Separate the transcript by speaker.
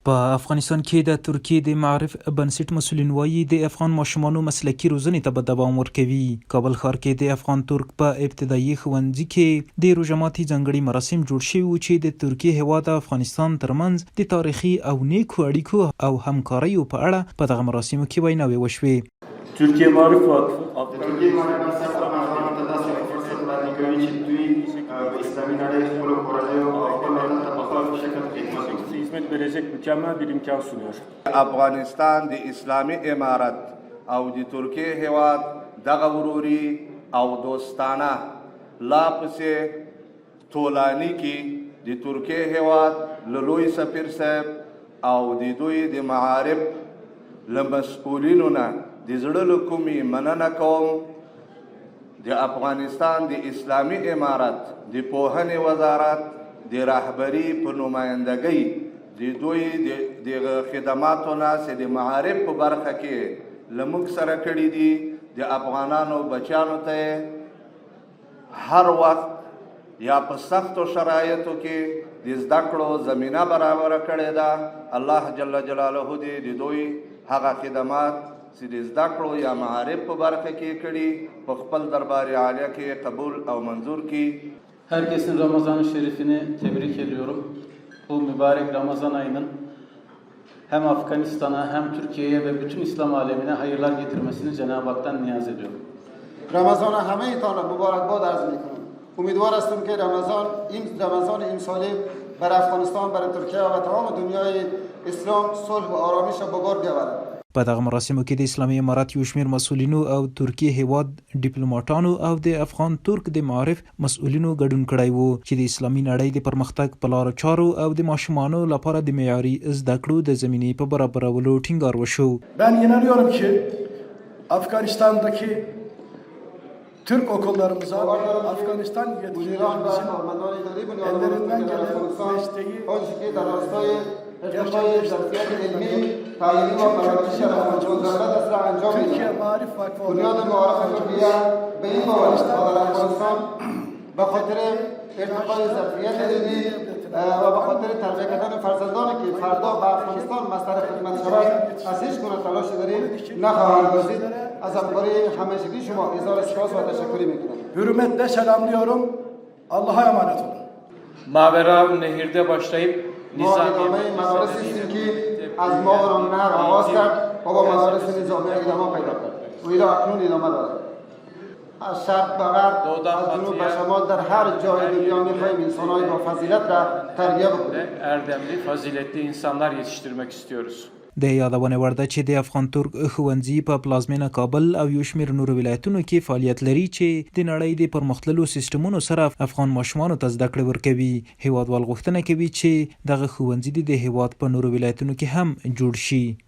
Speaker 1: په افغانستان کې د ترکیې د معارف بنسټ مسؤلین وایي د افغان ماشومانو مسلکي روزنې ته به دوام ورکوي. کابل ښار کې د افغان ترک په ابتدایي ښوونځي کې د روژه ماتي ځانګړي مراسم جوړ شوي وو چې د ترکیې هیواد او افغانستان ترمنځ د تاریخي او نیکو اړیکو او همکاریو په اړه په دغه مراسمو کې ویناوې وشوې.
Speaker 2: ترکیه معارف وقف hizmet verecek mükemmel bir imkan sunuyor.
Speaker 3: افغانستان د اسلامي امارت او د ترکیې هیواد دغه وروري او دوستانه لا پسې طولانی کې د ترکیې هیواد له لوی سفیر صاحب او د دوی د معارف له مسؤلینو نه د زړه له کومې مننه کوم. د افغانستان د اسلامي امارت د پوهنې وزارت د رهبري په نمایندګۍ د دوی د خدماتو نه چې د معارف په برخه کې له موږ سره کړي دي. د افغانانو بچیانو ته هر وخت یا په سختو شرایطو کې د زده کړو زمینه برابره کړې ده. الله جل جلاله دې د دوی هغه خدمات چې د زده کړو یا معارف په برخه کې کړي په خپل دربار عالیه کې قبول او منظور کړي.
Speaker 4: Herkesin Ramazan-ı Şerifini tebrik ediyorum. Bu mübarek Ramazan ayının hem Afganistan'a hem Türkiye'ye ve bütün İslam alemine hayırlar getirmesini Cenab-ı Hak'tan niyaz ediyorum.
Speaker 5: رمضان همه ایتان مبارکباد عرض میکنم. امیدوار هستم که رمضان امسالی بر افغانستان، بر ترکیه و تمام دنیای اسلام صلح و آرامش را به بار بیاورد.
Speaker 1: په دغه مراسمو کې د اسلامي امارت یو شمېر مسؤلینو او ترکیې هیواد ډیپلوماټانو او د افغان ترک د معارف مسؤلینو ګډون کړی وو چې د اسلامي نړۍ د پرمختګ په لارو چارو او د ماشومانو لپاره د معیاري زده کړو د زمینې په برابرولو ټینګار وشو.
Speaker 6: Ben inanıyorum ki Afganistan'daki Türk okullarımıza, Afganistan yetkililerimizin ellerinden gelen desteği Türkiye Marif Vakfı
Speaker 5: به خاطر ارتقای ظرفیت علمی و به خاطر تربیت کردن فرزندانی که فردا به افغانستان مستر خدمت شود از هیچ گونه تلاش داریم نخواهند گزید. از همکاری همیشگی شما اظهار سپاس و تشکری میکنم.
Speaker 6: Hürmetle selamlıyorum. Allah'a emanet olun.
Speaker 7: Mavera Nehir'de başlayıp
Speaker 5: ادامه مدارس هستیم که از ماورا نهر آغاز کرد و با مدارس نظامی ادامه پیدا کرد و الی اکنون ادامه دارد. از شرق به غرب، از جنوب به شمال در هر جای دنیا میخواهیم انسانهای با فضیلت را تربیه بکنیم.
Speaker 7: erdemli, faziletli insanlar yetiştirmek istiyoruz.
Speaker 1: د یادونې وړ ده چې د افغان ترک ښوونځي په پلازمینه کابل او یو شمېر نورو ولایتونو کې فعالیت لري چې د نړۍ د پرمختللو سیسټمونو سره افغان ماشومانو ته زده کړې ورکوي. هیوادوال غوښتنه کوي چې دغه ښوونځي د هیواد په نورو ولایتونو کې هم جوړ شي.